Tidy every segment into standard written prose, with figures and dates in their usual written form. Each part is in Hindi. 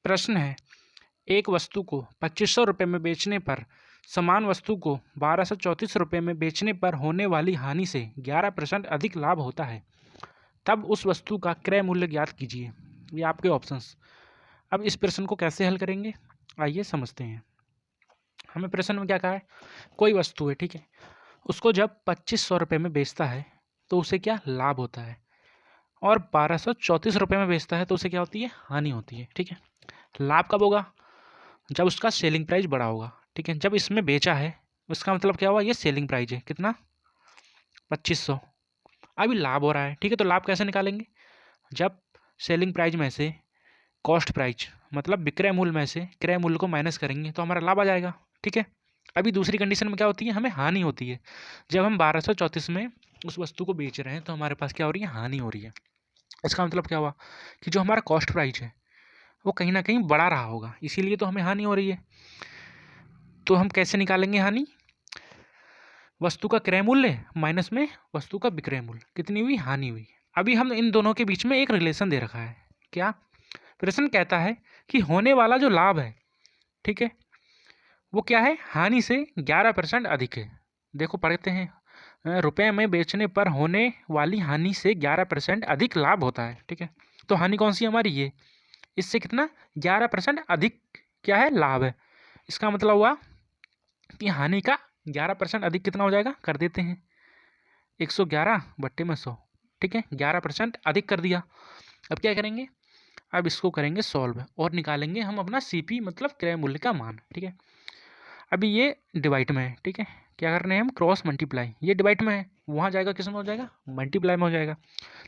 प्रश्न है, एक वस्तु को 2500 रुपये में बेचने पर समान वस्तु को 1234 रुपये में बेचने पर होने वाली हानि से 11% अधिक लाभ होता है, तब उस वस्तु का क्रय मूल्य ज्ञात कीजिए। ये आपके ऑप्शंस। अब इस प्रश्न को कैसे हल करेंगे, आइए समझते हैं। हमें प्रश्न में क्या कहा है, कोई वस्तु है, ठीक है, उसको जब 2500 रुपये में बेचता है तो उसे क्या लाभ होता है, और 1234 रुपये में बेचता है तो उसे क्या होती है, हानि होती है। ठीक है, लाभ कब होगा, जब उसका सेलिंग प्राइस बड़ा होगा। ठीक है, जब इसमें बेचा है उसका मतलब क्या हुआ, ये सेलिंग प्राइस है कितना, 2500, अभी लाभ हो रहा है। ठीक है, तो लाभ कैसे निकालेंगे, जब सेलिंग प्राइस में से कॉस्ट प्राइस मतलब विक्रय मूल्य में से क्रय मूल्य को माइनस करेंगे तो हमारा लाभ आ जाएगा। ठीक है, अभी दूसरी कंडीशन में क्या होती है, हमें हानि होती है। जब हम 1234 में उस वस्तु को बेच रहे हैं तो हमारे पास क्या हो रही है, हानि हो रही है। इसका मतलब क्या हुआ कि जो हमारा कॉस्ट प्राइस है वो कहीं ना कहीं बढ़ा रहा होगा, इसीलिए तो हमें हानि हो रही है। तो हम कैसे निकालेंगे हानि, वस्तु का क्रय मूल्य माइनस में वस्तु का विक्रय मूल्य, कितनी हुई, हानि हुई। अभी हम इन दोनों के बीच में एक रिलेशन दे रखा है, क्या, प्रश्न कहता है कि होने वाला जो लाभ है, ठीक है, वो क्या है, हानि से 11% अधिक है। देखो पढ़ते हैं, रुपए में बेचने पर होने वाली हानि से 11% अधिक लाभ होता है। ठीक है, तो हानि कौन सी हमारी, ये, इससे कितना, 11% अधिक क्या है, लाभ है। इसका मतलब हुआ कि हानि का 11% अधिक कितना हो जाएगा, कर देते हैं 111 बट्टे में 100। ठीक है, 11% अधिक कर दिया। अब क्या करेंगे, अब इसको करेंगे सॉल्व और निकालेंगे हम अपना सीपी मतलब क्रय मूल्य का मान। ठीक है, अभी ये डिवाइड में है। ठीक है, क्या करने हैं हम, क्रॉस मल्टीप्लाई, ये डिवाइड में है, वहाँ जाएगा किस में हो जाएगा, मल्टीप्लाई में हो जाएगा।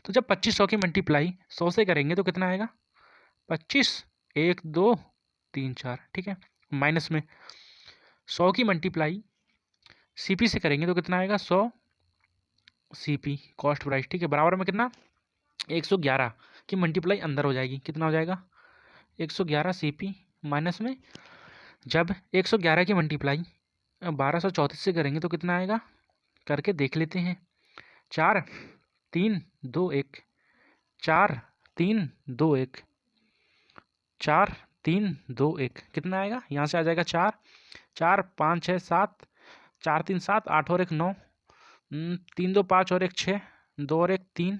तो जब 2500 की मल्टीप्लाई 100 से करेंगे तो कितना आएगा, 25, 1 2 3 4। ठीक है, माइनस में 100 की मल्टीप्लाई सीपी से करेंगे तो कितना आएगा, 100 सीपी कॉस्ट प्राइस। ठीक है, बराबर में कितना, 111 की मल्टीप्लाई अंदर हो जाएगी, कितना हो जाएगा, 111 सीपी माइनस में, जब 111 की मल्टीप्लाई 1234 से करेंगे तो कितना आएगा, करके देख लेते हैं। 4 3 2 1, 4 3 2 1, 4 3 2 1, कितना आएगा, यहाँ से आ जाएगा 4 4 5 6 7, 4 3 7, 8 और 1 9, 3 2 5 और 1 6, 2 और 1 3,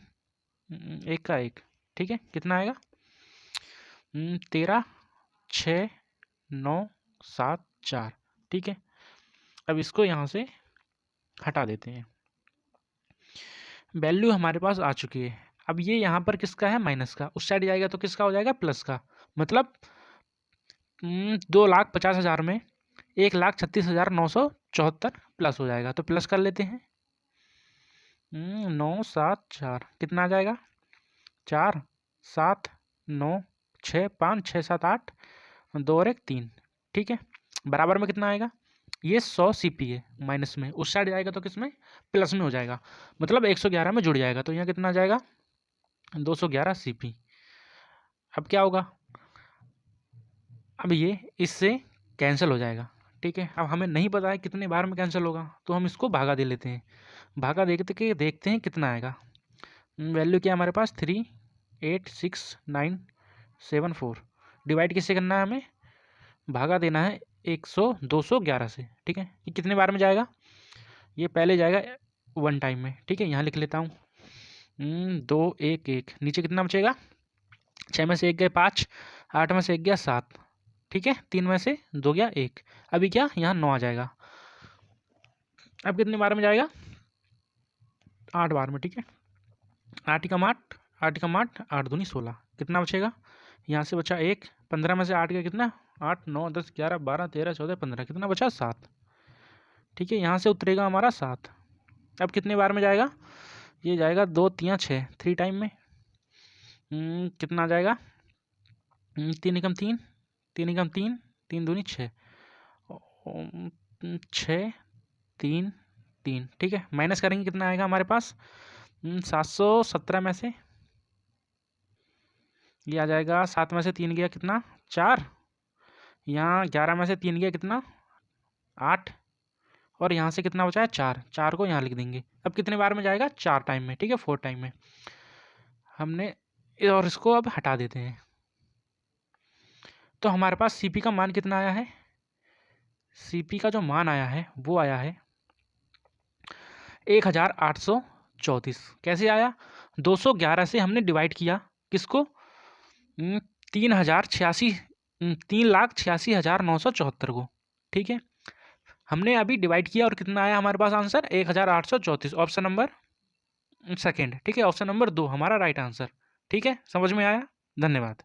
1 का 1। ठीक है, कितना आएगा, 13 6 9 7 4। ठीक है, अब इसको यहाँ से हटा देते हैं, वैल्यू हमारे पास आ चुकी है। अब ये यहाँ पर किसका है, माइनस का, उस साइड जाएगा तो किसका हो जाएगा, प्लस का। मतलब 2,50,000 में 1,36,974 प्लस हो जाएगा, तो प्लस कर लेते हैं। 9 7 4 कितना आ जाएगा, 4 7 9 6 5 6 7 8, 2 और 1 3। ठीक है, बराबर में कितना आएगा, ये 100 सीपी है, माइनस में उस साइड जाएगा तो किसमें, प्लस में हो जाएगा, मतलब 111 में जुड़ जाएगा, तो यहाँ कितना आ जाएगा, 211 सीपी। अब क्या होगा, अब ये इससे कैंसिल हो जाएगा। ठीक है, अब हमें नहीं पता है कितने बार में कैंसिल होगा, तो हम इसको भागा दे लेते हैं, भागा देखते हैं कितना आएगा। वैल्यू क्या है हमारे पास, 386,974। डिवाइड किससे करना है, हमें भागा देना है 211 से। ठीक है, ये कितने बार में जाएगा, ये पहले जाएगा 1 टाइम में। ठीक है, यहाँ लिख लेता हूँ, 2 1 1, नीचे कितना बचेगा, 6 में से 1 गए 5, 8 में से 1 गया 7। ठीक है, 3 में से 2 गया 1, अभी क्या, यहाँ 9 आ जाएगा। अब कितने बार में जाएगा, 8 बार में। ठीक है, 8 कम 8, 8 कम 8, 8 दूनी 16, कितना बचेगा, यहाँ से बचा 1, 15 में से 8 गया कितना, 8 9 10 11 12 13 14 15, कितना बचा, 7। ठीक है, यहाँ से उतरेगा हमारा 7। अब कितने बार में जाएगा, ये जाएगा 2 3 6, 3 टाइम में। कितना आ जाएगा, 3 एकम 3, 3 एकम 3, 3 दूनी 6, 6 3 3। ठीक है, माइनस करेंगे कितना आएगा हमारे पास, 717 में से ये आ जाएगा, 7 में से 3 गया कितना, 4, यहाँ 11 में से 3 गया कितना, 8, और यहाँ से कितना बचा है, 4, 4 को यहाँ लिख देंगे। अब कितने बार में जाएगा, 4 टाइम में। ठीक है, 4 टाइम में हमने, और इसको अब हटा देते हैं, तो हमारे पास सी पी का मान कितना आया है, सी पी का जो मान आया है वो आया है 1834। कैसे आया, 211 से हमने डिवाइड किया किसको, 3,86,974 को। ठीक है, हमने अभी डिवाइड किया और कितना आया हमारे पास आंसर 1834, ऑप्शन नंबर सेकेंड। ठीक है, ऑप्शन नंबर 2 हमारा राइट आंसर। ठीक है, समझ में आया, धन्यवाद।